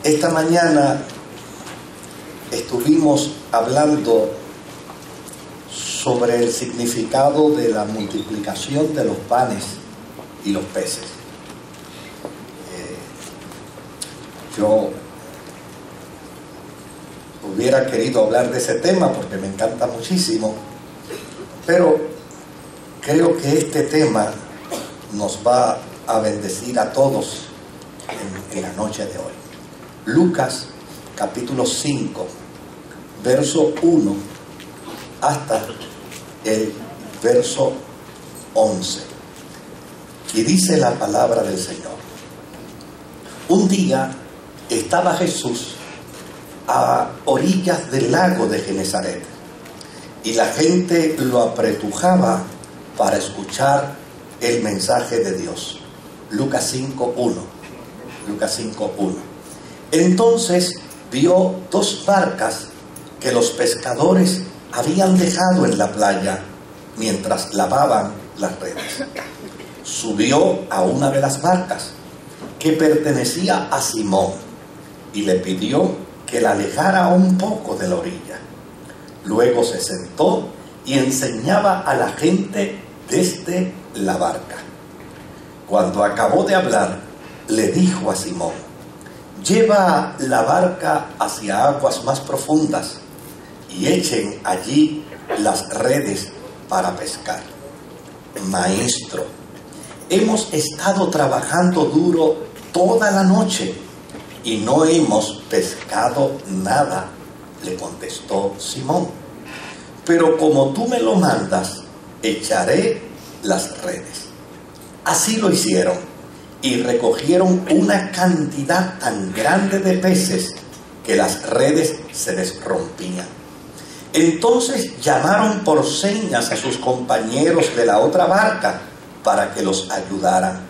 Esta mañana estuvimos hablando sobre el significado de la multiplicación de los panes y los peces. Yo hubiera querido hablar de ese tema porque me encanta muchísimo, pero creo que este tema nos va a bendecir a todos en la noche de hoy. Lucas capítulo 5, verso 1 hasta el verso 11. Y dice la palabra del Señor: un día estaba Jesús a orillas del lago de Genesaret, y la gente lo apretujaba para escuchar el mensaje de Dios. Lucas 5:1. Lucas 5:1. Entonces vio dos barcas que los pescadores habían dejado en la playa mientras lavaban las redes. Subió a una de las barcas, que pertenecía a Simón, y le pidió que la alejara un poco de la orilla. Luego se sentó y enseñaba a la gente desde la barca. Cuando acabó de hablar, le dijo a Simón: lleva la barca hacia aguas más profundas y echen allí las redes para pescar. Maestro, hemos estado trabajando duro toda la noche y no hemos pescado nada, le contestó Simón. Pero como tú me lo mandas, echaré las redes. Así lo hicieron y recogieron una cantidad tan grande de peces que las redes se les rompían. Entonces llamaron por señas a sus compañeros de la otra barca para que los ayudaran.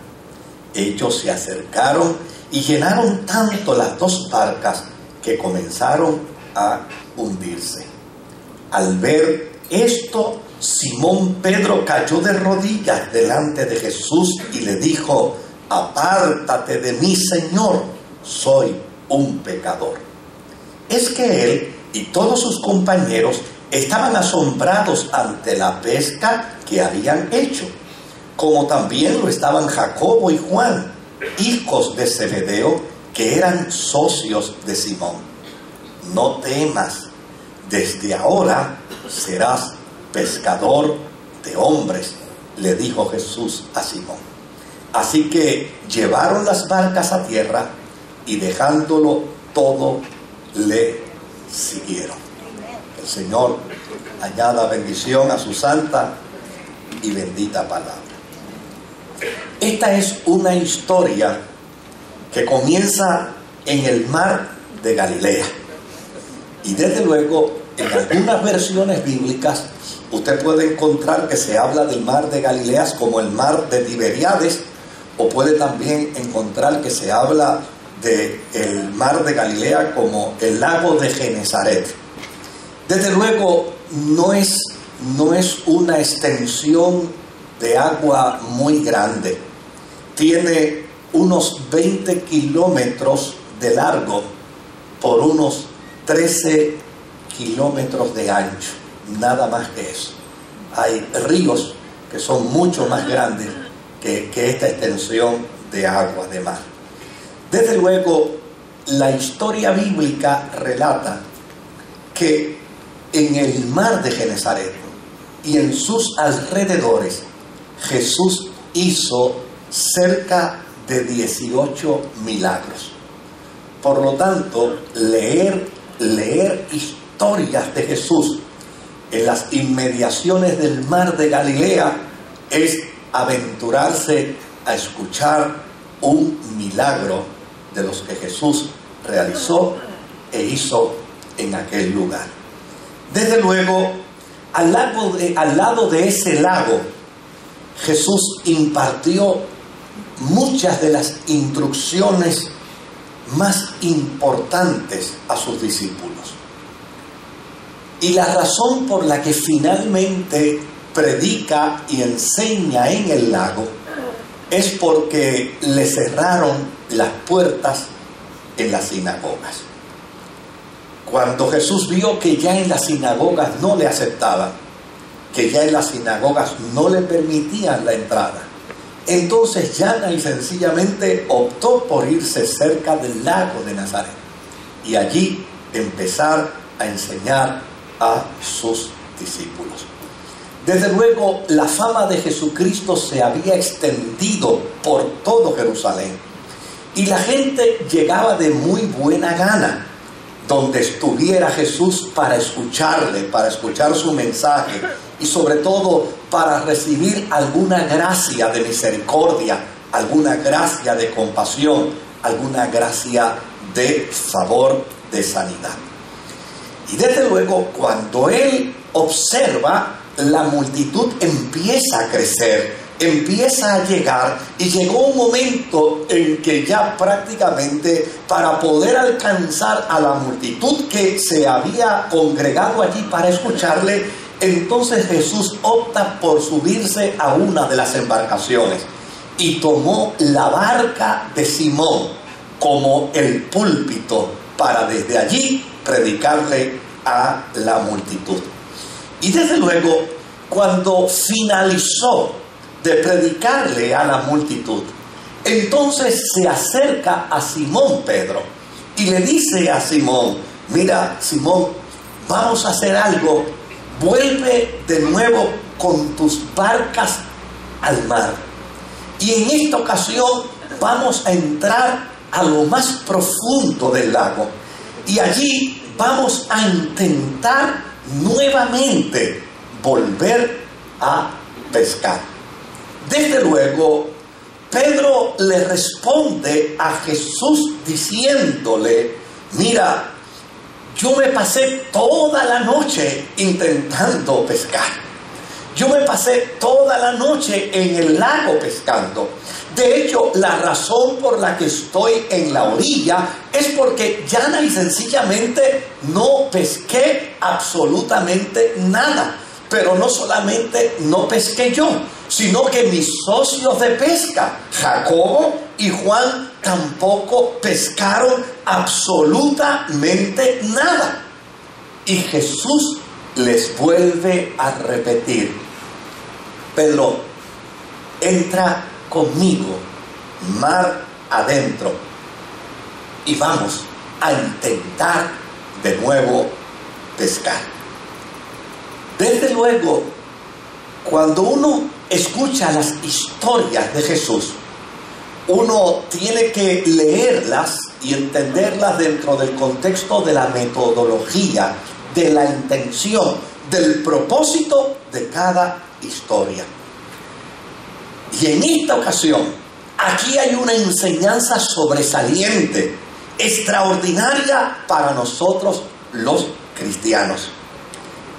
Ellos se acercaron y llenaron tanto las dos barcas que comenzaron a hundirse. Al ver esto, Simón Pedro cayó de rodillas delante de Jesús y le dijo: apártate de mí, Señor, soy un pecador. Es que él y todos sus compañeros estaban asombrados ante la pesca que habían hecho, como también lo estaban Jacobo y Juan, hijos de Zebedeo, que eran socios de Simón. No temas, desde ahora serás pescador de hombres, le dijo Jesús a Simón. Así que llevaron las barcas a tierra y dejándolo todo, le siguieron. El Señor añada bendición a su santa y bendita palabra. Esta es una historia que comienza en el mar de Galilea. Y desde luego, en algunas versiones bíblicas, usted puede encontrar que se habla del mar de Galilea como el mar de Tiberíades, o puede también encontrar que se habla del mar de Galilea como el lago de Genesaret. Desde luego, no es una extensión de agua muy grande. Tiene unos 20 kilómetros de largo por unos 13 kilómetros de ancho, nada más que eso. Hay ríos que son mucho más grandes que esta extensión de agua de mar. Desde luego, la historia bíblica relata que en el mar de Genesaret y en sus alrededores, Jesús hizo cerca de 18 milagros. Por lo tanto, leer historias de Jesús en las inmediaciones del mar de Galilea es aventurarse a escuchar un milagro de los que Jesús realizó e hizo en aquel lugar. Desde luego, al lado de ese lago, Jesús impartió muchas de las instrucciones más importantes a sus discípulos. Y la razón por la que finalmente predica y enseña en el lago es porque le cerraron las puertas en las sinagogas. Cuando Jesús vio que ya en las sinagogas no le aceptaban, que ya en las sinagogas no le permitían la entrada, entonces llana y sencillamente optó por irse cerca del lago de Nazaret y allí empezar a enseñar a sus discípulos. Desde luego, la fama de Jesucristo se había extendido por todo Jerusalén y la gente llegaba de muy buena gana donde estuviera Jesús para escucharle, para escuchar su mensaje y sobre todo para recibir alguna gracia de misericordia, alguna gracia de compasión, alguna gracia de favor, de sanidad. Y desde luego, cuando él observa, la multitud empieza a crecer, empieza a llegar, y llegó un momento en que ya prácticamente para poder alcanzar a la multitud que se había congregado allí para escucharle, entonces Jesús opta por subirse a una de las embarcaciones y tomó la barca de Simón como el púlpito para desde allí predicarle a la multitud. Y desde luego, cuando finalizó de predicarle a la multitud, entonces se acerca a Simón Pedro y le dice a Simón: mira, Simón, vamos a hacer algo, vuelve de nuevo con tus barcas al mar. Y en esta ocasión vamos a entrar a lo más profundo del lago y allí vamos a intentar nuevamente volver a pescar. Desde luego, Pedro le responde a Jesús diciéndole: mira, yo me pasé toda la noche intentando pescar. Yo me pasé toda la noche en el lago pescando. De hecho, la razón por la que estoy en la orilla es porque llana y sencillamente no pesqué absolutamente nada. Pero no solamente no pesqué yo, sino que mis socios de pesca, Jacobo y Juan, tampoco pescaron absolutamente nada. Y Jesús les vuelve a repetir: Pedro, entra conmigo mar adentro y vamos a intentar de nuevo pescar. Desde luego, cuando uno escucha las historias de Jesús, uno tiene que leerlas y entenderlas dentro del contexto de la metodología, de la intención, del propósito de cada historia. Y en esta ocasión, aquí hay una enseñanza sobresaliente, extraordinaria para nosotros los cristianos.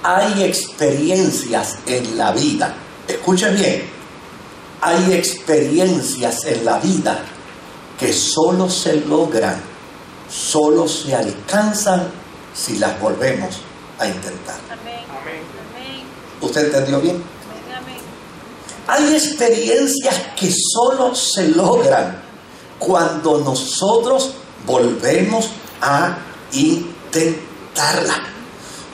Hay experiencias en la vida, escuche bien, hay experiencias en la vida que solo se logran, solo se alcanzan si las volvemos a intentar. Amén. Amén. ¿Usted entendió bien? Amén. Hay experiencias que solo se logran cuando nosotros volvemos a intentarla.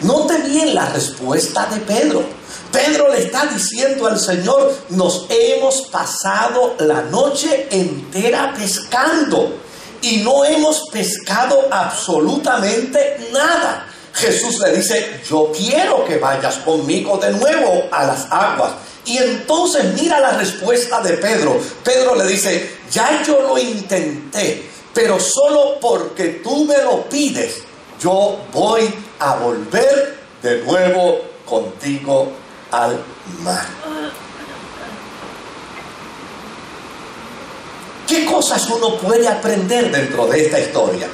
Note bien la respuesta de Pedro. Pedro le está diciendo al Señor: nos hemos pasado la noche entera pescando y no hemos pescado absolutamente nada. Jesús le dice: yo quiero que vayas conmigo de nuevo a las aguas. Y entonces mira la respuesta de Pedro. Pedro le dice: ya yo lo intenté, pero solo porque tú me lo pides, yo voy a volver de nuevo contigo al mar. ¿Qué cosas uno puede aprender dentro de esta historia?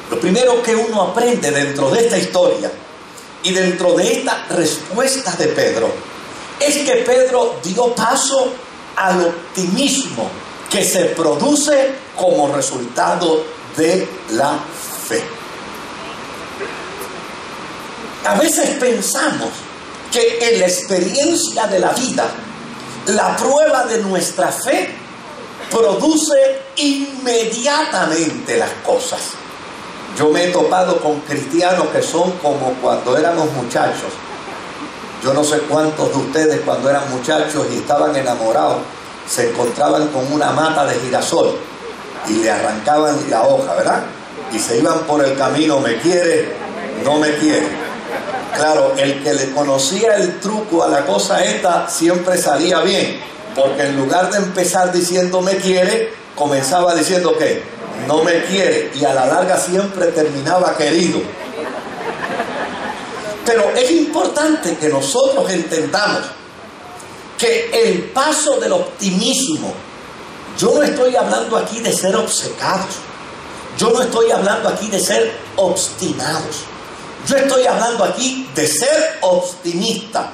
Lo primero que uno aprende dentro de esta historia y dentro de esta respuesta de Pedro es que Pedro dio paso al optimismo que se produce como resultado de la fe. A veces pensamos que en la experiencia de la vida, la prueba de nuestra fe produce inmediatamente las cosas. Yo me he topado con cristianos que son como cuando éramos muchachos. Yo no sé cuántos de ustedes cuando eran muchachos y estaban enamorados se encontraban con una mata de girasol y le arrancaban la hoja, ¿verdad? Y se iban por el camino, ¿me quiere? No me quiere. Claro, el que le conocía el truco a la cosa esta siempre salía bien, porque en lugar de empezar diciendo me quiere, comenzaba diciendo que no me quiere, y a la larga siempre terminaba querido. Pero es importante que nosotros entendamos que el paso del optimismo, yo no estoy hablando aquí de ser obcecados, yo no estoy hablando aquí de ser obstinados, yo estoy hablando aquí de ser optimista.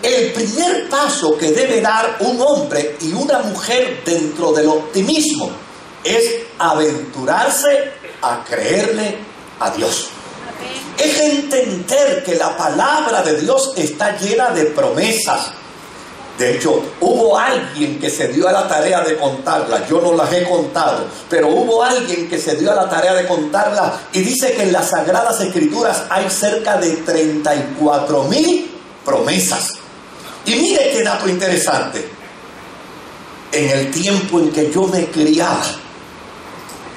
El primer paso que debe dar un hombre y una mujer dentro del optimismo es aventurarse a creerle a Dios. Es entender que la palabra de Dios está llena de promesas. De hecho, hubo alguien que se dio a la tarea de contarlas. Yo no las he contado, pero hubo alguien que se dio a la tarea de contarlas y dice que en las Sagradas Escrituras hay cerca de 34,000 promesas. Y mire qué dato interesante. En el tiempo en que yo me criaba,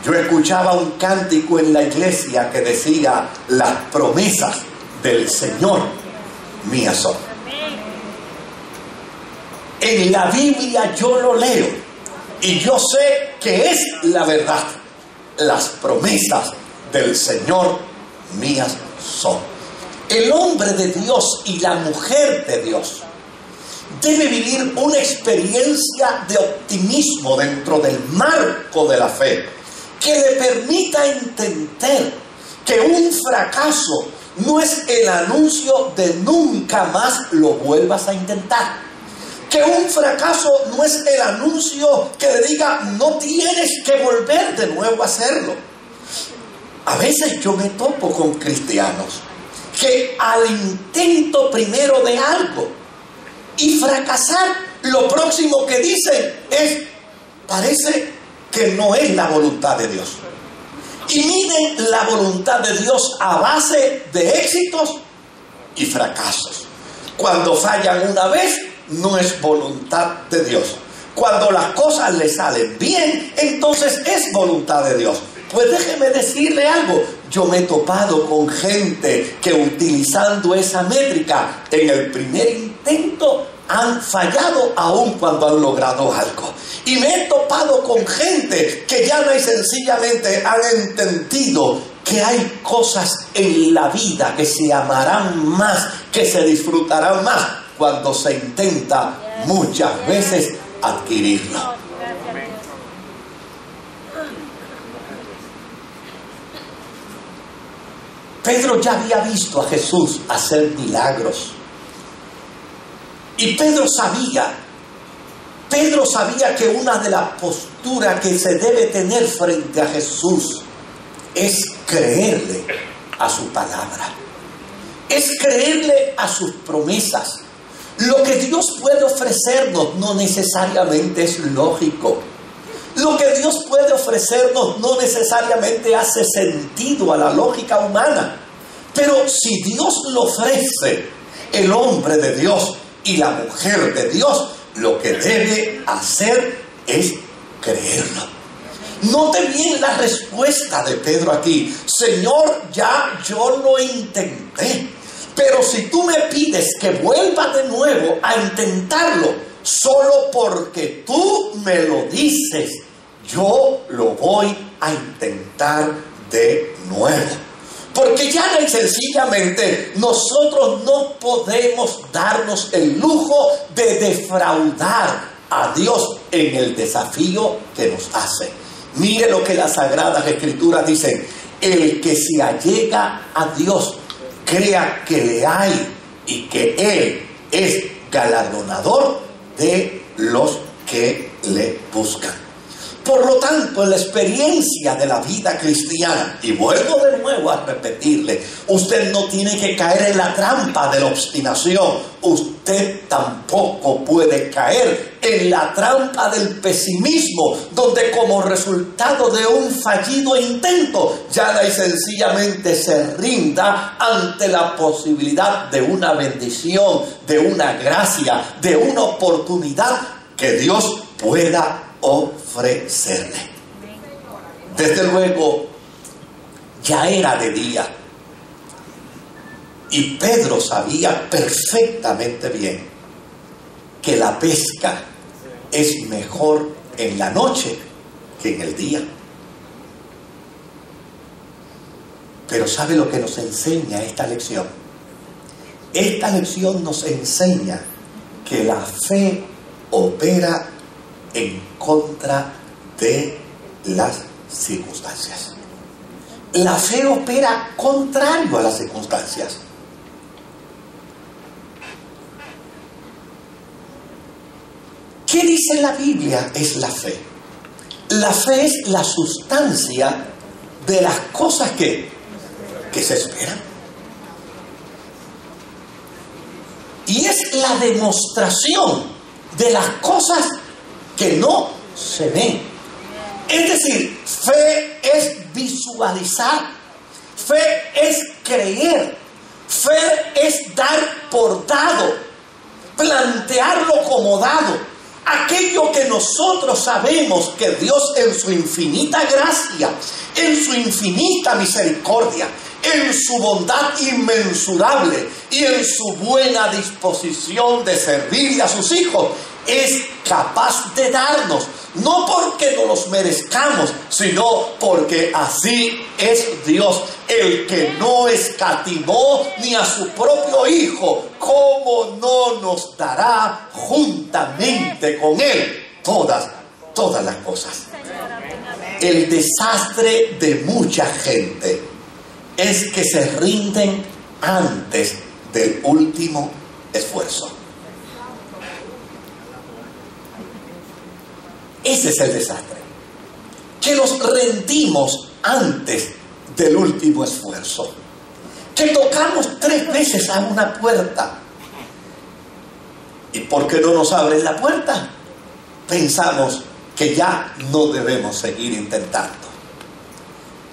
yo escuchaba un cántico en la iglesia que decía: las promesas del Señor mías son. En la Biblia yo lo leo y yo sé que es la verdad. Las promesas del Señor mías son. El hombre de Dios y la mujer de Dios debe vivir una experiencia de optimismo dentro del marco de la fe, que le permita entender que un fracaso no es el anuncio de nunca más lo vuelvas a intentar. Que un fracaso no es el anuncio que le diga no tienes que volver de nuevo a hacerlo. A veces yo me topo con cristianos que al intento primero de algo y fracasar, lo próximo que dicen es: parece que no es la voluntad de Dios. Y miden la voluntad de Dios a base de éxitos y fracasos. Cuando fallan una vez, no es voluntad de Dios. Cuando las cosas le salen bien, entonces es voluntad de Dios. Pues déjeme decirle algo. Yo me he topado con gente que utilizando esa métrica en el primer intento han fallado aún cuando han logrado algo. Y me he topado con gente que llana y sencillamente han entendido que hay cosas en la vida que se amarán más, que se disfrutarán más cuando se intenta muchas veces adquirirlo. Pedro ya había visto a Jesús hacer milagros. Y Pedro sabía que una de las posturas que se debe tener frente a Jesús es creerle a su palabra. Es creerle a sus promesas. Lo que Dios puede ofrecernos no necesariamente es lógico. Lo que Dios puede ofrecernos no necesariamente hace sentido a la lógica humana. Pero si Dios lo ofrece, el hombre de Dios y la mujer de Dios lo que debe hacer es creerlo. Note bien la respuesta de Pedro aquí. Señor, ya yo lo intenté, pero si tú me pides que vuelva de nuevo a intentarlo, solo porque tú me lo dices, yo lo voy a intentar de nuevo. Porque ya y sencillamente nosotros no podemos darnos el lujo de defraudar a Dios en el desafío que nos hace. Mire lo que las Sagradas Escrituras dicen: el que se allega a Dios, crea que le hay y que Él es galardonador de los que le buscan. Por lo tanto, en la experiencia de la vida cristiana, y vuelvo de nuevo a repetirle, usted no tiene que caer en la trampa de la obstinación. Usted tampoco puede caer en la trampa del pesimismo, donde como resultado de un fallido intento, llana y sencillamente se rinda ante la posibilidad de una bendición, de una gracia, de una oportunidad que Dios pueda ofrecerle. Desde luego, ya era de día y Pedro sabía perfectamente bien que la pesca es mejor en la noche que en el día. Pero ¿sabe lo que nos enseña esta lección? Esta lección nos enseña que la fe opera en contra de las circunstancias. La fe opera contrario a las circunstancias. ¿Qué dice la Biblia? Es la fe. La fe es la sustancia de las cosas que se esperan. Y es la demostración de las cosas que no se ven. Es decir, fe es visualizar, fe es creer, fe es dar por dado, plantearlo como dado. Aquello que nosotros sabemos que Dios en su infinita gracia, en su infinita misericordia, en su bondad inmensurable y en su buena disposición de servirle a sus hijos, es capaz de darnos, no porque no los merezcamos, sino porque así es Dios, el que no escatimó ni a su propio Hijo, ¿cómo no nos dará juntamente con Él todas las cosas? El desastre de mucha gente es que se rinden antes del último esfuerzo. Ese es el desastre. Que nos rendimos antes del último esfuerzo. Que tocamos 3 veces a una puerta. ¿Y por qué no nos abren la puerta? Pensamos que ya no debemos seguir intentando.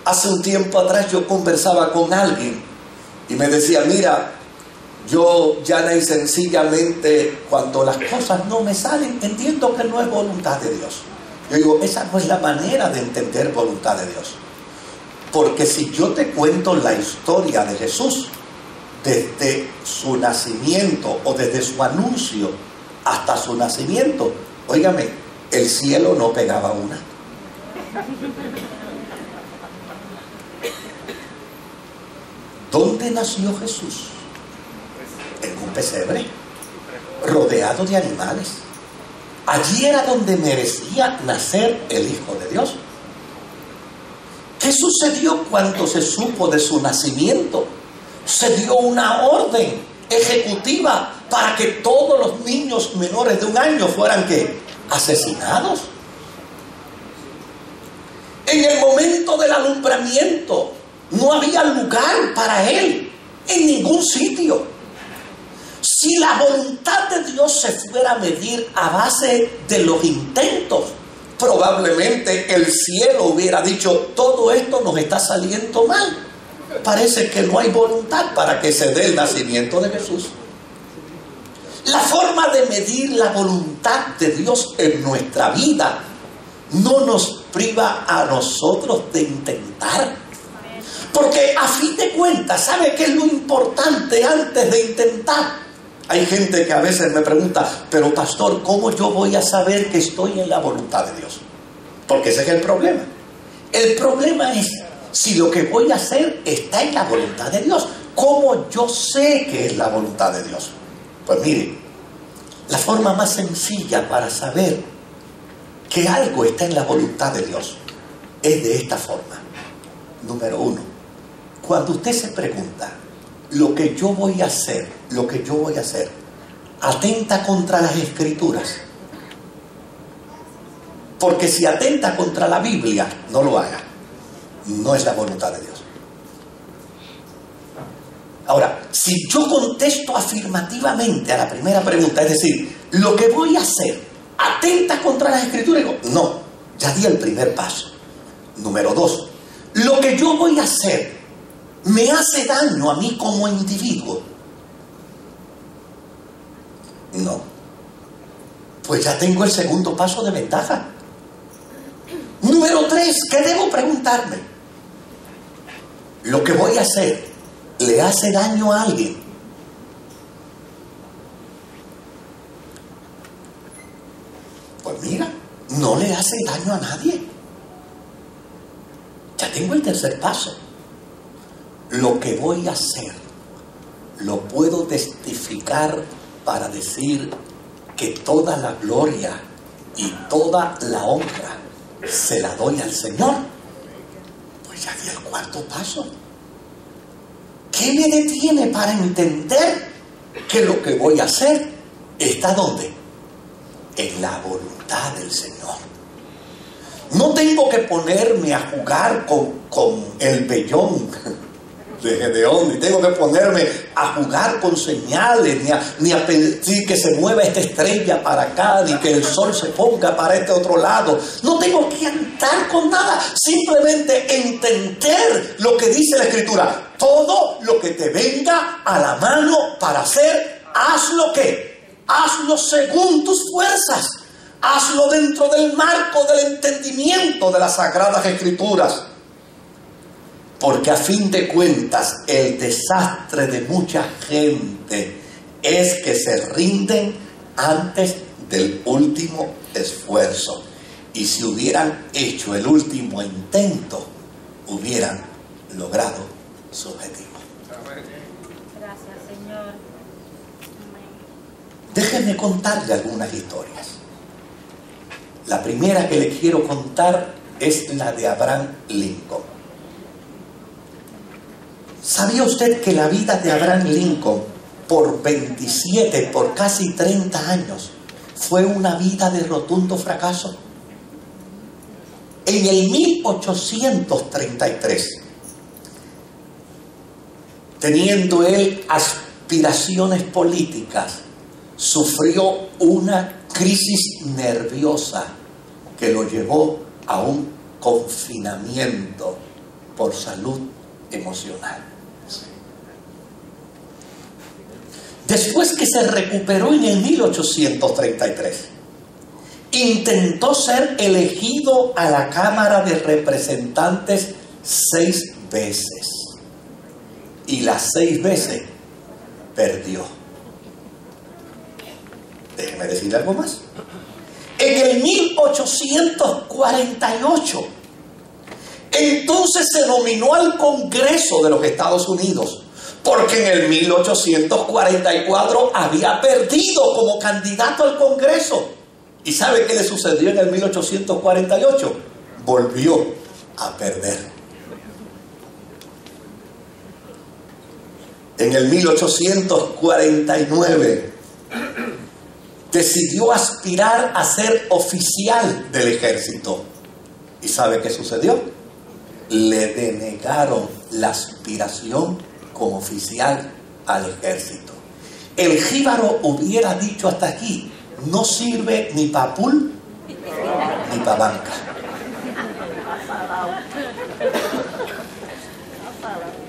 Hace un tiempo atrás yo conversaba con alguien y me decía, mira, yo llana y sencillamente cuando las cosas no me salen, entiendo que no es voluntad de Dios. Yo digo, esa no es la manera de entender voluntad de Dios. Porque si yo te cuento la historia de Jesús, desde su nacimiento o desde su anuncio hasta su nacimiento, óigame, el cielo no pegaba una. ¿Dónde nació Jesús? En un pesebre, rodeado de animales. Allí era donde merecía nacer el Hijo de Dios. ¿Qué sucedió cuando se supo de su nacimiento? Se dio una orden ejecutiva para que todos los niños menores de 1 año fueran ¿qué? Asesinados. En el momento del alumbramiento no había lugar para él en ningún sitio. Si la voluntad de Dios se fuera a medir a base de los intentos, probablemente el cielo hubiera dicho, todo esto nos está saliendo mal. Parece que no hay voluntad para que se dé el nacimiento de Jesús. La forma de medir la voluntad de Dios en nuestra vida no nos priva a nosotros de intentar. Porque a fin de cuentas, ¿sabe qué es lo importante antes de intentar? Hay gente que a veces me pregunta, pero pastor, ¿cómo yo voy a saber que estoy en la voluntad de Dios? Porque ese es el problema. El problema es si lo que voy a hacer está en la voluntad de Dios. ¿Cómo yo sé que es la voluntad de Dios? Pues mire, la forma más sencilla para saber que algo está en la voluntad de Dios es de esta forma. Número 1, cuando usted se pregunta, lo que yo voy a hacer, atenta contra las Escrituras. Porque si atenta contra la Biblia, no lo haga. No es la voluntad de Dios. Ahora, si yo contesto afirmativamente a la primera pregunta, es decir, lo que voy a hacer atenta contra las Escrituras, digo, no, ya di el primer paso. Número 2, lo que yo voy a hacer me hace daño a mí como individuo. No. Pues ya tengo el segundo paso de ventaja. Número 3, ¿qué debo preguntarme? Lo que voy a hacer ¿le hace daño a alguien? Pues mira, no le hace daño a nadie. Ya tengo el tercer paso. Lo que voy a hacer lo puedo testificar para decir que toda la gloria y toda la honra se la doy al Señor. Pues ya di el cuarto paso. ¿Qué me detiene para entender que lo que voy a hacer está ¿dónde? En la voluntad del Señor. No tengo que ponerme a jugar con el vellón de Gedeón, ni tengo que ponerme a jugar con señales, ni a pedir que se mueva esta estrella para acá, ni que el sol se ponga para este otro lado. No tengo que andar con nada, simplemente entender lo que dice la Escritura. Todo lo que te venga a la mano para hacer, hazlo ¿qué? Hazlo según tus fuerzas. Hazlo dentro del marco del entendimiento de las Sagradas Escrituras. Porque a fin de cuentas, el desastre de mucha gente es que se rinden antes del último esfuerzo. Y si hubieran hecho el último intento, hubieran logrado su objetivo. Gracias, Señor. Déjenme contarle algunas historias. La primera que le quiero contar es la de Abraham Lincoln. ¿Sabía usted que la vida de Abraham Lincoln por casi 30 años fue una vida de rotundo fracaso? En el 1833, teniendo él aspiraciones políticas, sufrió una crisis nerviosa que lo llevó a un confinamiento por salud emocional. Después que se recuperó en el 1833, intentó ser elegido a la Cámara de Representantes 6 veces. Y las 6 veces perdió. Déjeme decirle algo más. En el 1848, entonces se nominó al Congreso de los Estados Unidos, porque en el 1844 había perdido como candidato al Congreso. ¿Y sabe qué le sucedió en el 1848? Volvió a perder. En el 1849 decidió aspirar a ser oficial del ejército. ¿Y sabe qué sucedió? Le denegaron la aspiración como oficial al ejército. El jíbaro hubiera dicho hasta aquí: no sirve ni para pool ni para banca.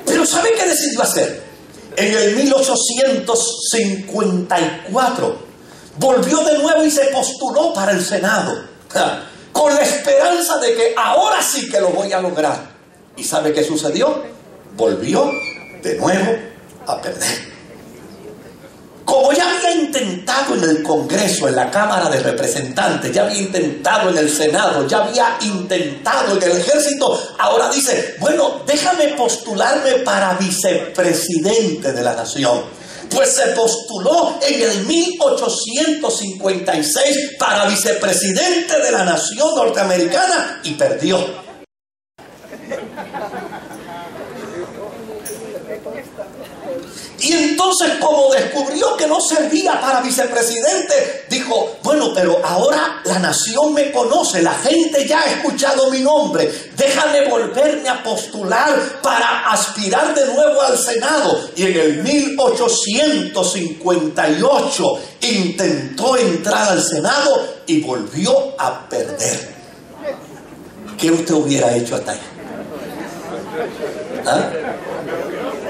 Pero ¿sabe qué decidió hacer? En el 1854 volvió de nuevo y se postuló para el Senado, con la esperanza de que ahora sí que lo voy a lograr. ¿Y sabe qué sucedió? Volvió de nuevo a perder. Como ya había intentado en el Congreso, en la Cámara de Representantes, ya había intentado en el Senado, ya había intentado en el Ejército, ahora dice: bueno, déjame postularme para vicepresidente de la nación. Pues se postuló en el 1856 para vicepresidente de la nación norteamericana y perdió. Y entonces, como descubrió que no servía para vicepresidente, dijo, bueno, pero ahora la nación me conoce, la gente ya ha escuchado mi nombre, déjame volverme a postular para aspirar de nuevo al Senado. Y en el 1858 intentó entrar al Senado y volvió a perder. ¿Qué usted hubiera hecho hasta ahí? ¿Ah?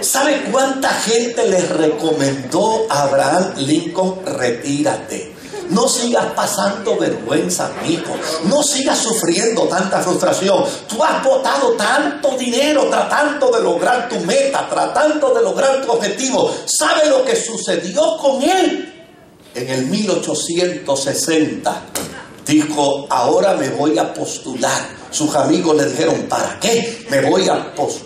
¿Sabe cuánta gente le recomendó a Abraham Lincoln? Retírate. No sigas pasando vergüenza, amigo. No sigas sufriendo tanta frustración. Tú has botado tanto dinero tratando de lograr tu meta, tratando de lograr tu objetivo. ¿Sabe lo que sucedió con él? En el 1860 dijo, ahora me voy a postular. Sus amigos le dijeron, ¿para qué? Me voy a postular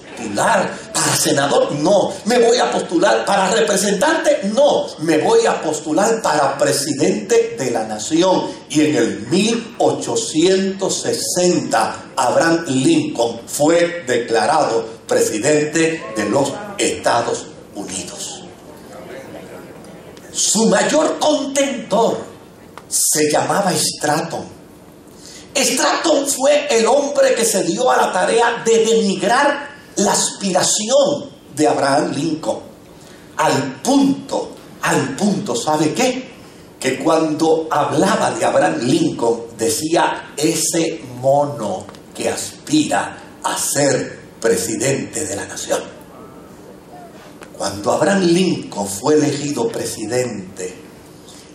para senador, no. Me voy a postular para representante, no. Me voy a postular para presidente de la nación. Y en el 1860 Abraham Lincoln fue declarado presidente de los Estados Unidos. Su mayor contentor se llamaba Stratton. Stratton fue el hombre que se dio a la tarea de denigrar la aspiración de Abraham Lincoln. Al punto, ¿sabe qué? Que cuando hablaba de Abraham Lincoln decía, ese mono que aspira a ser presidente de la nación. Cuando Abraham Lincoln fue elegido presidente,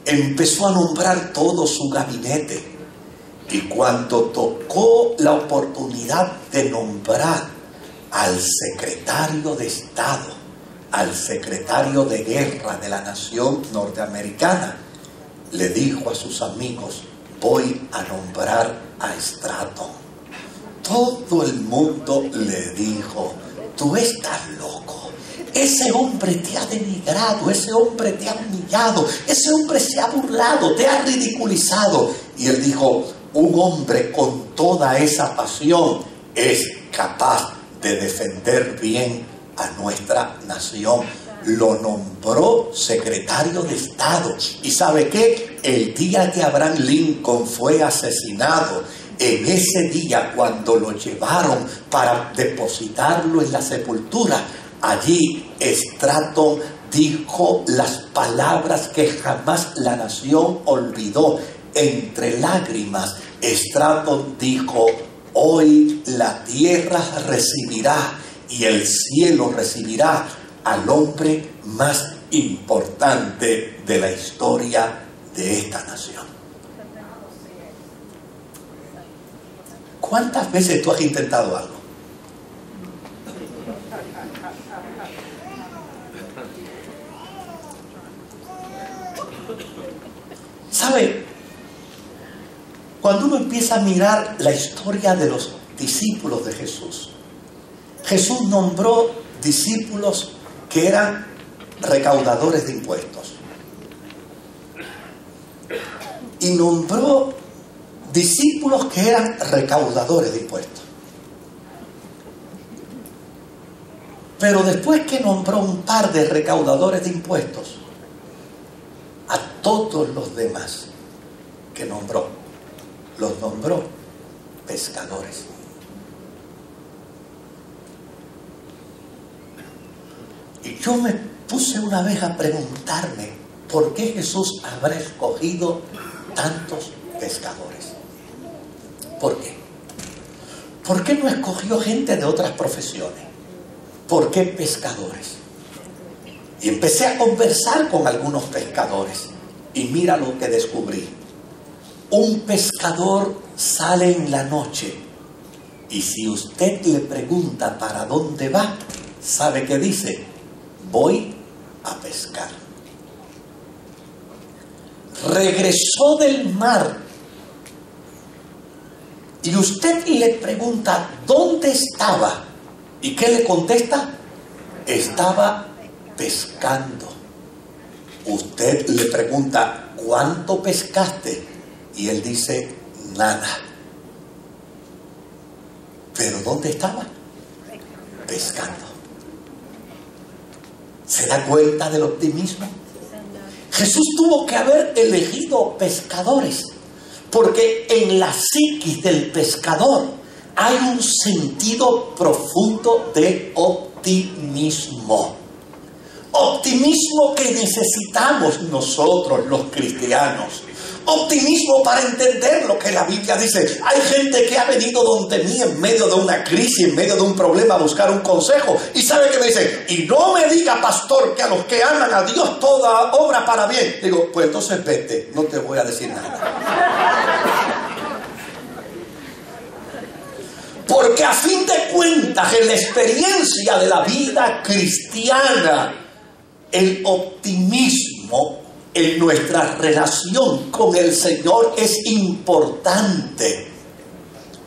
empezó a nombrar todo su gabinete. Y cuando tocó la oportunidad de nombrar al secretario de Estado, al secretario de guerra de la nación norteamericana, le dijo a sus amigos, voy a nombrar a Stratton. Todo el mundo le dijo, tú estás loco. Ese hombre te ha denigrado, ese hombre te ha humillado, ese hombre se ha burlado, te ha ridiculizado. Y él dijo, un hombre con toda esa pasión es capaz de defender bien a nuestra nación. Lo nombró secretario de Estado. ¿Y sabe qué? El día que Abraham Lincoln fue asesinado, en ese día cuando lo llevaron para depositarlo en la sepultura, allí Stratton dijo las palabras que jamás la nación olvidó. Entre lágrimas, Stratton dijo, hoy la tierra recibirá y el cielo recibirá al hombre más importante de la historia de esta nación. ¿Cuántas veces tú has intentado algo? ¿Sabe? Cuando uno empieza a mirar la historia de los discípulos de Jesús, Jesús nombró discípulos que eran recaudadores de impuestos. Y nombró discípulos que eran recaudadores de impuestos. Pero después que nombró un par de recaudadores de impuestos, a todos los demás que nombró, los nombró pescadores. Y yo me puse una vez a preguntarme, ¿por qué Jesús habrá escogido tantos pescadores? ¿Por qué? ¿Por qué no escogió gente de otras profesiones? ¿Por qué pescadores? Y empecé a conversar con algunos pescadores y mira lo que descubrí. Un pescador sale en la noche y si usted le pregunta para dónde va, ¿sabe qué dice? Voy a pescar. Regresó del mar y usted le pregunta ¿dónde estaba? ¿Y qué le contesta? Estaba pescando. Usted le pregunta ¿cuánto pescaste? Y él dice nada. ¿Pero dónde estaba? Pescando. ¿Se da cuenta del optimismo? Jesús tuvo que haber elegido pescadores, porque en la psiquis del pescador hay un sentido profundo de optimismo. Optimismo que necesitamos nosotros los cristianos. Optimismo para entender lo que la Biblia dice. Hay gente que ha venido donde mí en medio de una crisis, en medio de un problema, a buscar un consejo. Y sabe que me dicen, y no me diga, pastor, que a los que aman a Dios toda obra para bien. Digo, pues entonces vete, no te voy a decir nada. Porque a fin de cuentas, en la experiencia de la vida cristiana, el optimismo en nuestra relación con el Señor es importante,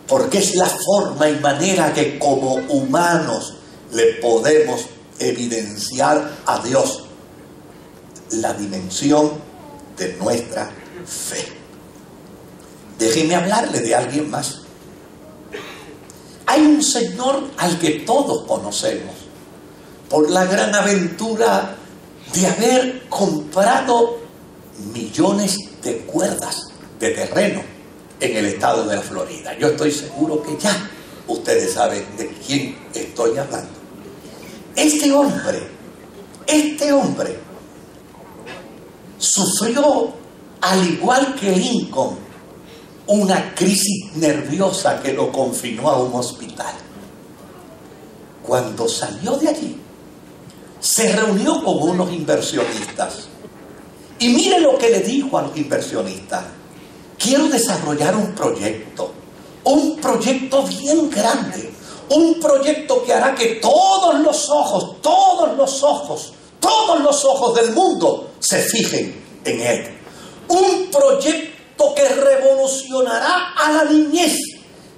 porque es la forma y manera que como humanos le podemos evidenciar a Dios la dimensión de nuestra fe. Déjeme hablarle de alguien más. Hay un Señor al que todos conocemos por la gran aventura de haber comprado millones de cuerdas de terreno en el estado de la Florida. Yo estoy seguro que ya ustedes saben de quién estoy hablando. Este hombre sufrió, al igual que Lincoln, una crisis nerviosa que lo confinó a un hospital. Cuando salió de allí, se reunió con unos inversionistas. Y mire lo que le dijo a los inversionistas: quiero desarrollar un proyecto bien grande, un proyecto que hará que todos los ojos del mundo se fijen en él. Un proyecto que revolucionará a la niñez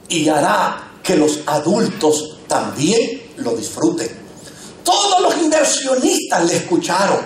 y hará que los adultos también lo disfruten. Todos los inversionistas le escucharon.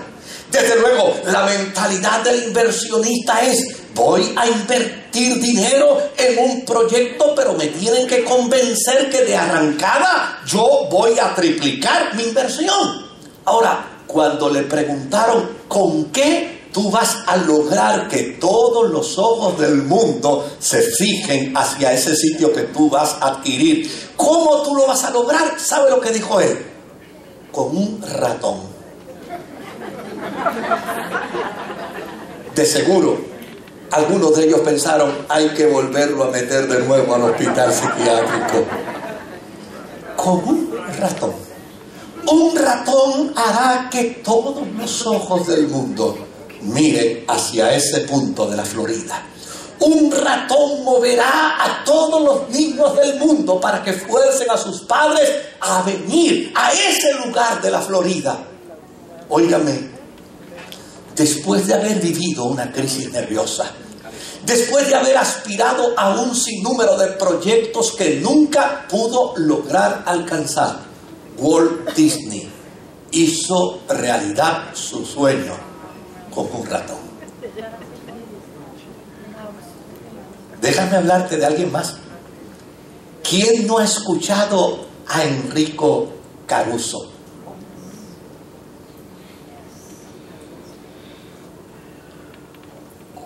Desde luego, la mentalidad del inversionista es: voy a invertir dinero en un proyecto, pero me tienen que convencer que de arrancada yo voy a triplicar mi inversión. Ahora, cuando le preguntaron con qué tú vas a lograr que todos los ojos del mundo se fijen hacia ese sitio que tú vas a adquirir, ¿cómo tú lo vas a lograr? ¿Sabe lo que dijo él? Con un ratón. De seguro, algunos de ellos pensaron: hay que volverlo a meter de nuevo al hospital psiquiátrico. Con un ratón. Un ratón hará que todos los ojos del mundo miren hacia ese punto de la Florida. Un ratón moverá a todos los niños del mundo para que fuercen a sus padres a venir a ese lugar de la Florida. Óigame, después de haber vivido una crisis nerviosa, después de haber aspirado a un sinnúmero de proyectos que nunca pudo lograr alcanzar, Walt Disney hizo realidad su sueño con un ratón. Déjame hablarte de alguien más. ¿Quién no ha escuchado a Enrico Caruso?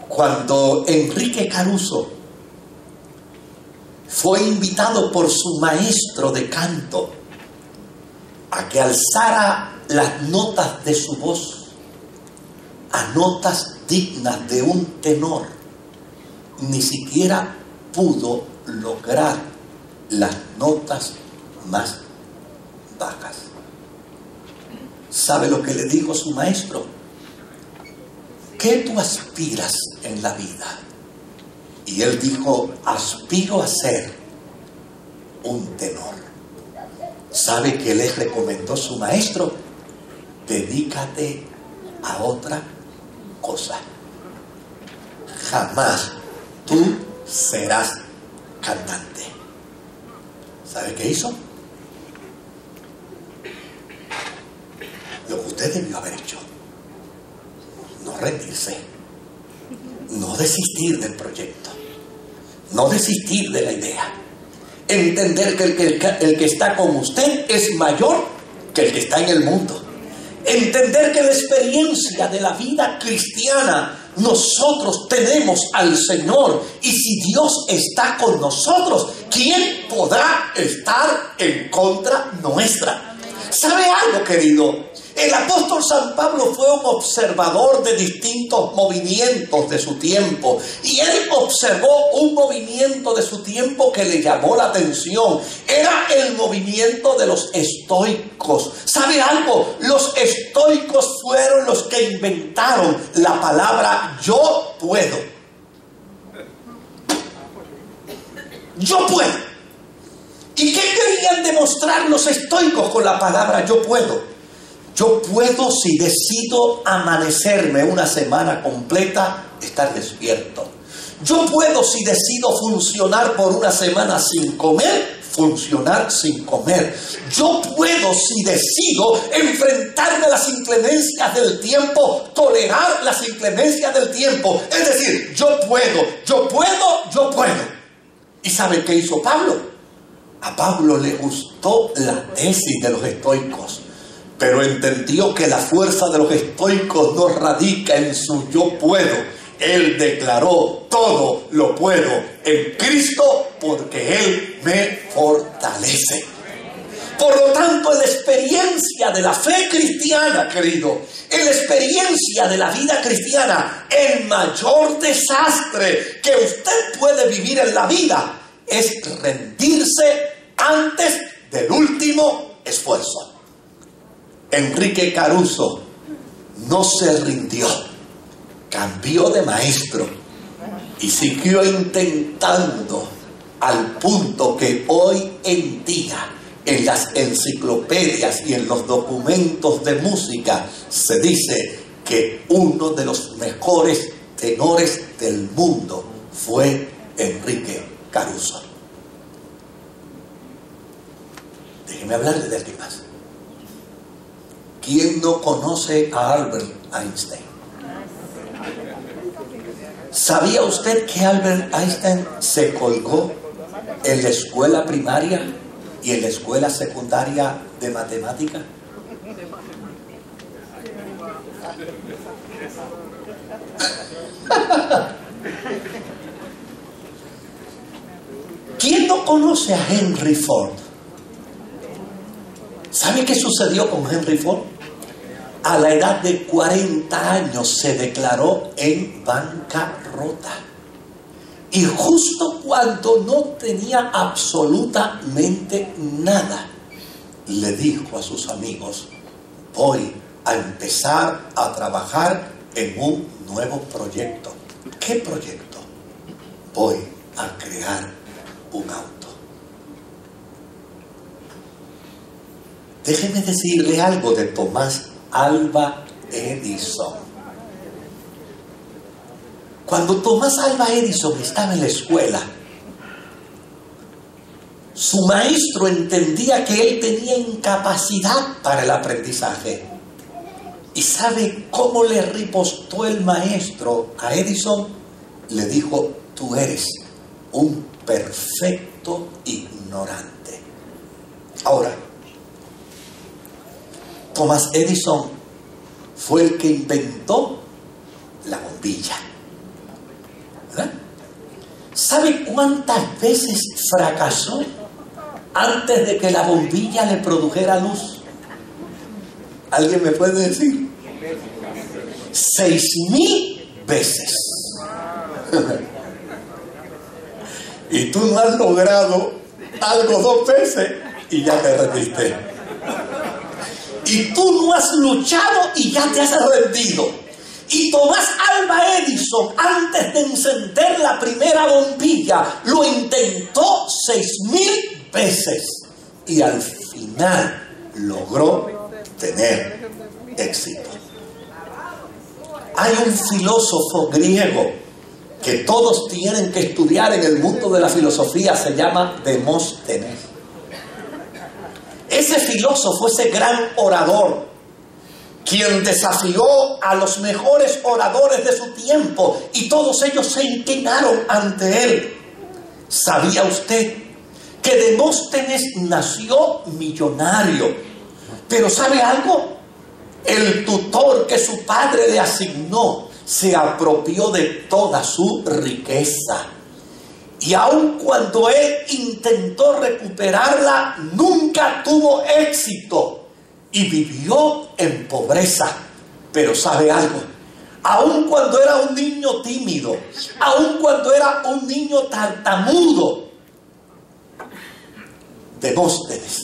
Cuando Enrique Caruso fue invitado por su maestro de canto a que alzara las notas de su voz a notas dignas de un tenor, ni siquiera pudo lograr las notas más bajas. ¿Sabe lo que le dijo su maestro? ¿Qué tú aspiras en la vida? Y él dijo: aspiro a ser un tenor. ¿Sabe qué le recomendó su maestro? Dedícate a otra cosa. Jamás tú serás cantante. ¿Sabe qué hizo? Lo que usted debió haber hecho: no rendirse, no desistir del proyecto, no desistir de la idea. Entender que el que está con usted es mayor que el que está en el mundo. Entender que la experiencia de la vida cristiana, nosotros tenemos al Señor, y si Dios está con nosotros, ¿quién podrá estar en contra nuestra? ¿Sabe algo, querido? El apóstol San Pablo fue un observador de distintos movimientos de su tiempo, y él observó un movimiento de su tiempo que le llamó la atención. Era el movimiento de los estoicos. ¿Sabe algo? Los estoicos fueron los que inventaron la palabra yo puedo. Yo puedo. ¿Y qué querían demostrar los estoicos con la palabra yo puedo? Yo puedo, si decido amanecerme una semana completa, estar despierto. Yo puedo, si decido funcionar por una semana sin comer, funcionar sin comer. Yo puedo, si decido enfrentarme a las inclemencias del tiempo, tolerar las inclemencias del tiempo. Es decir, yo puedo, yo puedo, yo puedo. ¿Y saben qué hizo Pablo? A Pablo le gustó la tesis de los estoicos, pero entendió que la fuerza de los estoicos no radica en su yo puedo. Él declaró: todo lo puedo en Cristo porque Él me fortalece. Por lo tanto, en la experiencia de la fe cristiana, querido, en la experiencia de la vida cristiana, el mayor desastre que usted puede vivir en la vida es rendirse antes del último esfuerzo. Enrique Caruso no se rindió, cambió de maestro y siguió intentando, al punto que hoy en día en las enciclopedias y en los documentos de música se dice que uno de los mejores tenores del mundo fue Enrique Caruso. Déjeme hablarle de alguien más. ¿Quién no conoce a Albert Einstein? ¿Sabía usted que Albert Einstein se colgó en la escuela primaria y en la escuela secundaria de matemática? ¿Quién no conoce a Henry Ford? ¿Sabe qué sucedió con Henry Ford? A la edad de 40 años se declaró en bancarrota. Y justo cuando no tenía absolutamente nada, le dijo a sus amigos: voy a empezar a trabajar en un nuevo proyecto. ¿Qué proyecto? Voy a crear un auto. Déjeme decirle algo de Tomás Alva Edison. Cuando Tomás Alva Edison estaba en la escuela, su maestro entendía que él tenía incapacidad para el aprendizaje. ¿Y sabe cómo le ripostó el maestro a Edison? Le dijo: tú eres un perfecto ignorante. Ahora, Thomas Edison fue el que inventó la bombilla, ¿verdad? ¿Sabe cuántas veces fracasó antes de que la bombilla le produjera luz? ¿Alguien me puede decir? 6,000 veces. Y tú no has logrado algo 2 veces y ya te rendiste. Y tú no has luchado y ya te has rendido. Y Tomás Alva Edison, antes de encender la primera bombilla, lo intentó 6,000 veces. Y al final logró tener éxito. Hay un filósofo griego que todos tienen que estudiar en el mundo de la filosofía, se llama Demóstenes. Ese filósofo, ese gran orador, quien desafió a los mejores oradores de su tiempo y todos ellos se inclinaron ante él. ¿Sabía usted que Demóstenes nació millonario? Pero ¿sabe algo? El tutor que su padre le asignó se apropió de toda su riqueza. Y aun cuando él intentó recuperarla, nunca tuvo éxito y vivió en pobreza. Pero ¿sabe algo? Aun cuando era un niño tímido, aun cuando era un niño tartamudo, Demóstenes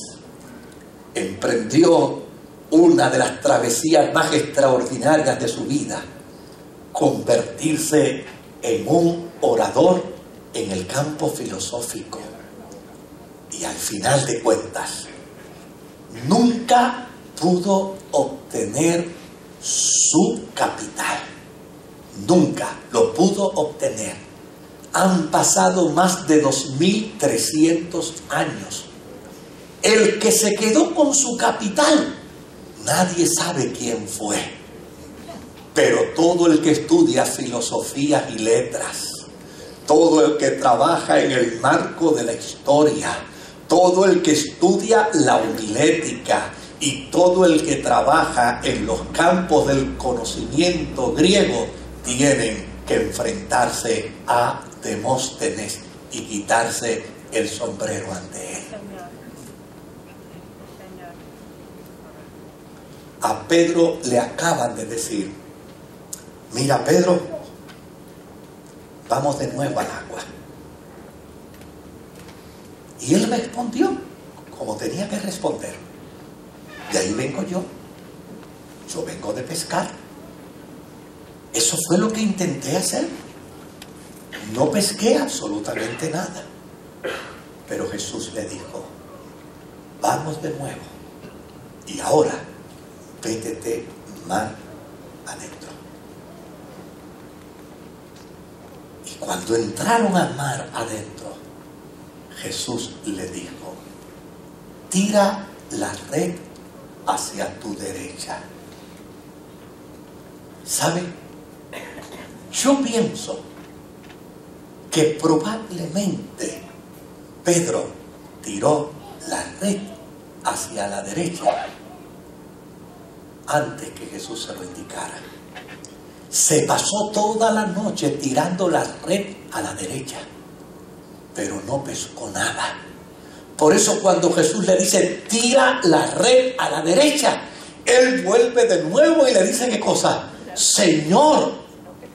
emprendió una de las travesías más extraordinarias de su vida: convertirse en un orador en el campo filosófico. Y al final de cuentas, nunca pudo obtener su capital. Nunca lo pudo obtener. Han pasado más de 2300 años. El que se quedó con su capital, nadie sabe quién fue. Pero todo el que estudia filosofía y letras, todo el que trabaja en el marco de la historia, todo el que estudia la homilética y todo el que trabaja en los campos del conocimiento griego, tienen que enfrentarse a Demóstenes y quitarse el sombrero ante él. A Pedro le acaban de decir: mira, Pedro, vamos de nuevo al agua. Y él respondió como tenía que responder: de ahí vengo yo vengo de pescar. Eso fue lo que intenté hacer. No pesqué absolutamente nada. Pero Jesús le dijo: vamos de nuevo, y ahora métete mar adentro. Y cuando entraron al mar adentro, Jesús le dijo: tira la red hacia tu derecha. ¿Sabe? Yo pienso que probablemente Pedro tiró la red hacia la derecha antes que Jesús se lo indicara. Se pasó toda la noche tirando la red a la derecha, pero no pescó nada. Por eso cuando Jesús le dice: tira la red a la derecha, él vuelve de nuevo y le dice: ¿qué cosa? Señor,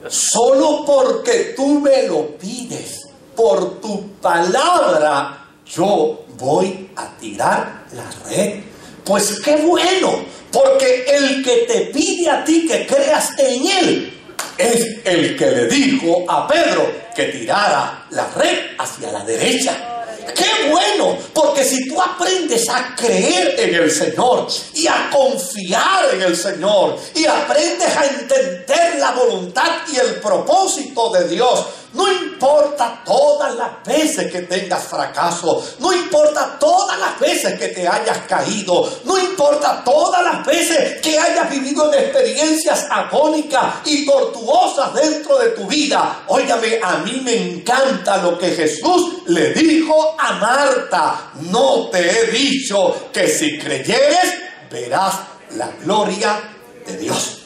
solo porque tú me lo pides, por tu palabra, yo voy a tirar la red. Pues qué bueno, porque el que te pide a ti que creas en él es el que le dijo a Pedro que tirara la red hacia la derecha. ¡Qué bueno! Porque si tú aprendes a creer en el Señor y a confiar en el Señor y aprendes a entender la voluntad y el propósito de Dios, no importa todas las veces que tengas fracaso, no importa todas las veces que te hayas caído, no importa todas las veces que hayas vivido en experiencias agónicas y tortuosas dentro de tu vida. Óigame, a mí me encanta lo que Jesús le dijo a Marta: no te he dicho que si creyeres verás la gloria de Dios.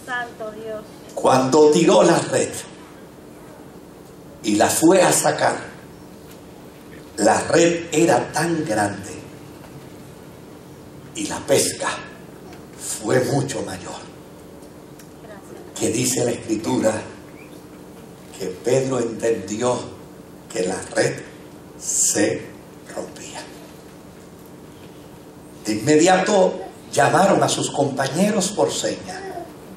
Santo Dios. Cuando tiró la red y la fue a sacar, la red era tan grande y la pesca fue mucho mayor, que dice la Escritura que Pedro entendió que la red se rompía. De inmediato llamaron a sus compañeros por señas,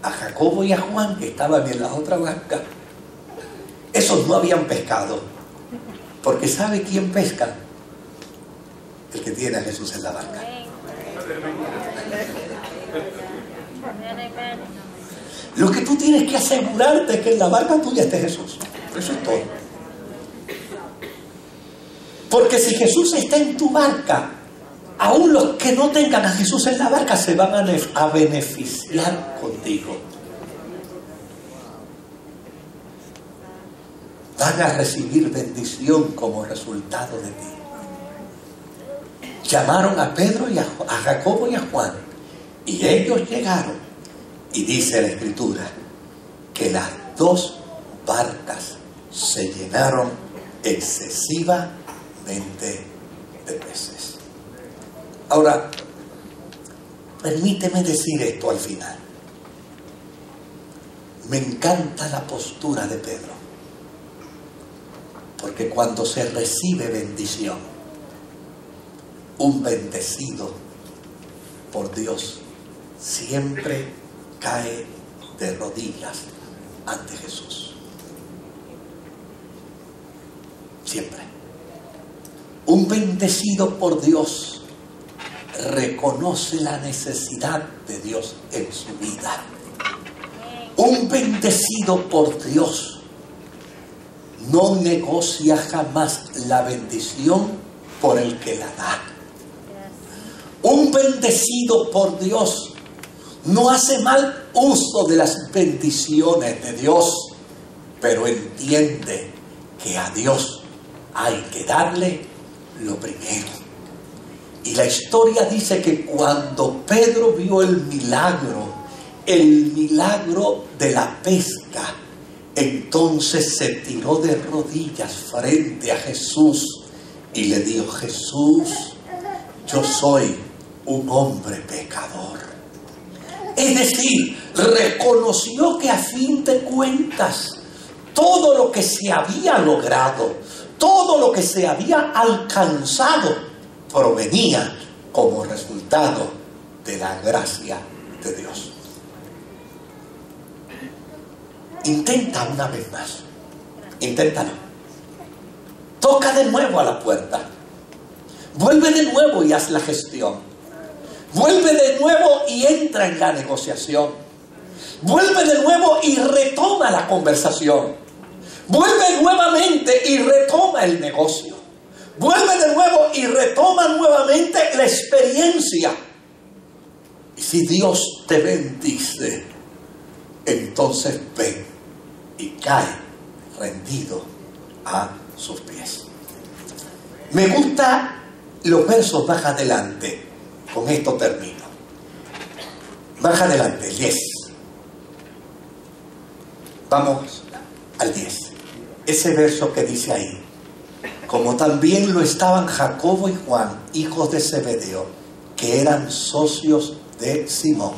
a Jacobo y a Juan, que estaban en la otra barca. Esos no habían pescado, porque ¿sabe quién pesca? El que tiene a Jesús en la barca. Lo que tú tienes que asegurarte es que en la barca tuya esté Jesús. Eso es todo. Porque si Jesús está en tu barca, aún los que no tengan a Jesús en la barca se van a beneficiar contigo. Van a recibir bendición como resultado de ti. Llamaron a Pedro y a Jacobo y a Juan Y ellos llegaron, y dice la Escritura, que las 2 barcas se llenaron excesivamente de peces. Ahora, permíteme decir esto al final. Me encanta la postura de Pedro, porque cuando se recibe bendición, un bendecido por Dios siempre cae de rodillas ante Jesús. Siempre. Un bendecido por Dios reconoce la necesidad de Dios en su vida. Un bendecido por Dios no negocia jamás la bendición por el que la da. Un bendecido por Dios no hace mal uso de las bendiciones de Dios, pero entiende que a Dios hay que darle lo primero. Y la historia dice que cuando Pedro vio el milagro de la pesca, entonces se tiró de rodillas frente a Jesús y le dijo: Jesús, yo soy un hombre pecador. Es decir, reconoció que a fin de cuentas todo lo que se había logrado, todo lo que se había alcanzado, provenía como resultado de la gracia de Dios. Intenta una vez más. Inténtalo. Toca de nuevo a la puerta. Vuelve de nuevo y haz la gestión. Vuelve de nuevo y entra en la negociación. Vuelve de nuevo y retoma la conversación. Vuelve nuevamente y retoma el negocio. Vuelve de nuevo y retoma nuevamente la experiencia. Y si Dios te bendice, entonces ven y cae rendido a sus pies. Me gusta los versos más adelante. Con esto termino. Más adelante, 10. Vamos al 10. Ese verso que dice ahí: como también lo estaban Jacobo y Juan, hijos de Zebedeo, que eran socios de Simón.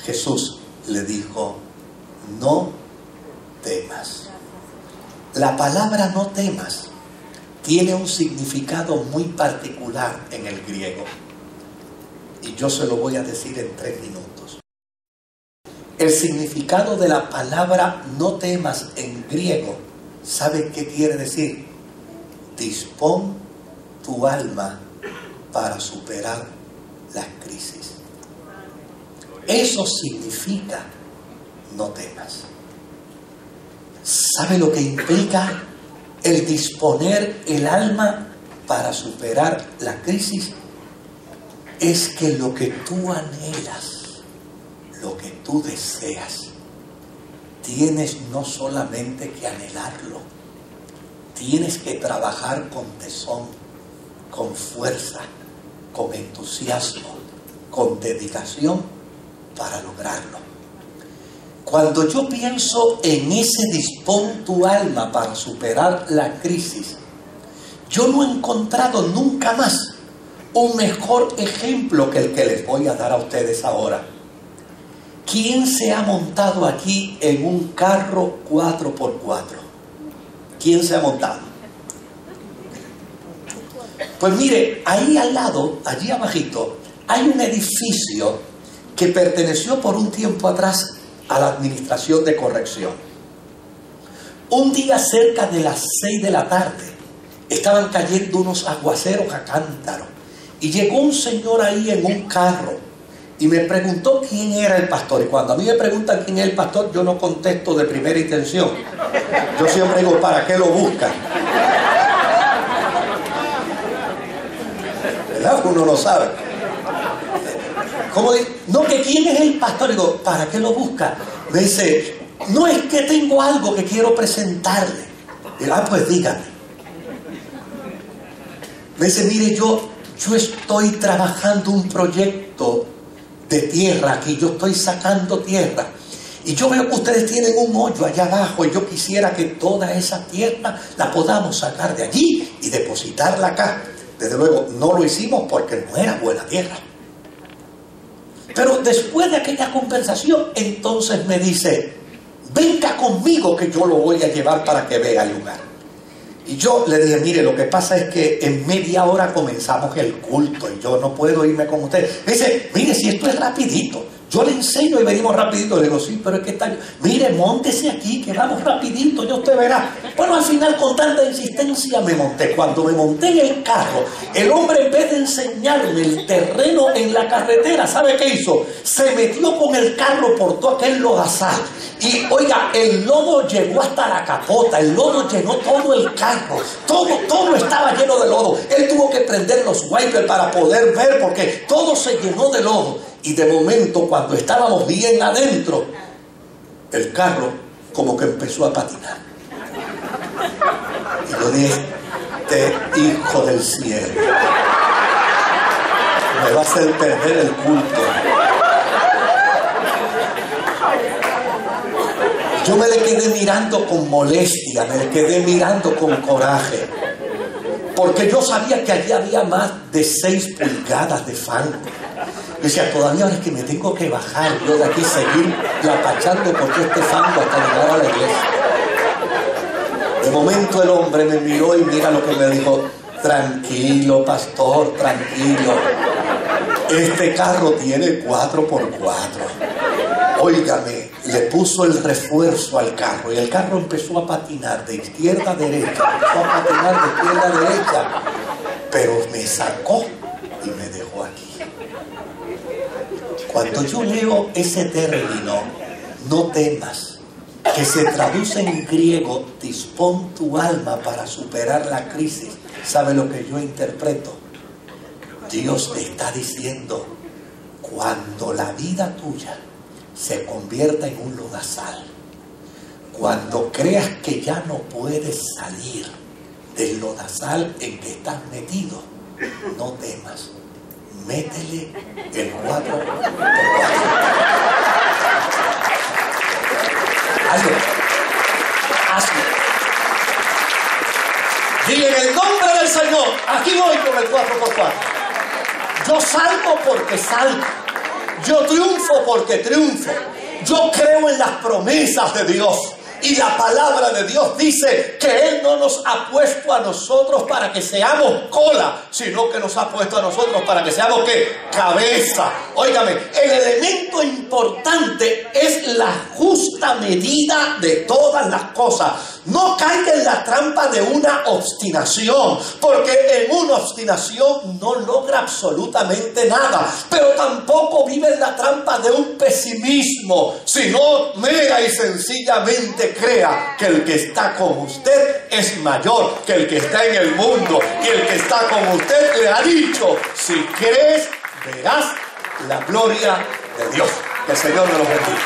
Jesús le dijo: no temas. La palabra no temas tiene un significado muy particular en el griego, y yo se lo voy a decir en 3 minutos. El significado de la palabra no temas en griego, ¿sabe qué quiere decir? Dispón tu alma para superar las crisis. Eso significa no temas. ¿Sabe lo que implica el disponer el alma para superar la crisis? Es que lo que tú anhelas, lo que tú deseas, tienes no solamente que anhelarlo, tienes que trabajar con tesón, con fuerza, con entusiasmo, con dedicación para lograrlo. Cuando yo pienso en ese dispón tu alma para superar la crisis, yo no he encontrado nunca más un mejor ejemplo que el que les voy a dar a ustedes ahora. ¿Quién se ha montado aquí en un carro 4x4? ¿Quién se ha montado? Pues mire, ahí al lado, allí abajito, hay un edificio que perteneció por un tiempo atrás a la administración de corrección. Un día cerca de las 6 de la tarde estaban cayendo unos aguaceros a cántaro y llegó un señor ahí en un carro y me preguntó quién era el pastor. Y cuando a mí me preguntan quién es el pastor, yo no contesto de primera intención. Yo siempre digo: ¿para qué lo buscan? ¿Verdad? Uno lo sabe. ¿Cómo? No, que quién es el pastor. Digo: ¿para qué lo busca? Me dice: no, es que tengo algo que quiero presentarle. Digo: pues dígame. Me dice: mire, yo estoy trabajando un proyecto de tierra aquí, yo estoy sacando tierra. Y yo veo que ustedes tienen un hoyo allá abajo y yo quisiera que toda esa tierra la podamos sacar de allí y depositarla acá. Desde luego no lo hicimos porque no era buena tierra. Pero después de aquella conversación, entonces me dice, venga conmigo que yo lo voy a llevar para que vea el lugar. Y yo le dije, mire, lo que pasa es que en media hora comenzamos el culto y yo no puedo irme con usted. Me dice, mire, si esto es rapidito, yo le enseño y venimos rapidito. Le digo, sí, pero es que está... Mire, móntese aquí, que vamos rapidito, ya usted verá. Bueno, al final con tanta insistencia me monté. Cuando me monté en el carro, el hombre en vez de enseñarme el terreno en la carretera, ¿sabe qué hizo? Se metió con el carro por todo aquel lodazal. Y oiga, el lodo llegó hasta la capota, el lodo llenó todo el carro, todo estaba lleno de lodo. Él tuvo que prender los wipers para poder ver porque todo se llenó de lodo. Y de momento, cuando estábamos bien adentro, el carro como que empezó a patinar. Y yo dije, este hijo del cielo me va a hacer perder el culto. Yo me le quedé mirando con molestia, me le quedé mirando con coraje, porque yo sabía que allí había más de 6 pulgadas de fango. Yo decía, todavía ahora es que me tengo que bajar yo de aquí, seguir lapachando por todo este fango hasta llegar a la iglesia. De momento el hombre me miró y mira lo que me dijo, tranquilo pastor, tranquilo, este carro tiene 4x4. Óigame, le puso el refuerzo al carro y el carro empezó a patinar de izquierda a derecha, pero me sacó y me dejó aquí. Cuando yo leo ese término, no temas, que se traduce en griego, dispón tu alma para superar la crisis, ¿sabe lo que yo interpreto? Dios te está diciendo, cuando la vida tuya se convierta en un lodazal, cuando creas que ya no puedes salir del lodazal en que estás metido, no temas, métele el 4x4. Hazlo. Y en el nombre del Señor, aquí voy con el 4x4. Yo salgo porque salgo. Yo triunfo porque triunfo. Yo creo en las promesas de Dios. Y la palabra de Dios dice que Él no nos ha puesto a nosotros para que seamos cola, sino que nos ha puesto a nosotros para que seamos ¿qué? Cabeza. Óigame, el elemento importante es la justa medida de todas las cosas. No caiga en la trampa de una obstinación, porque en una obstinación no logra absolutamente nada, pero tampoco vive en la trampa de un pesimismo, sino mera y sencillamente crea que el que está con usted es mayor que el que está en el mundo, y el que está con usted le ha dicho, si crees, verás la gloria de Dios. Que el Señor me lo bendiga.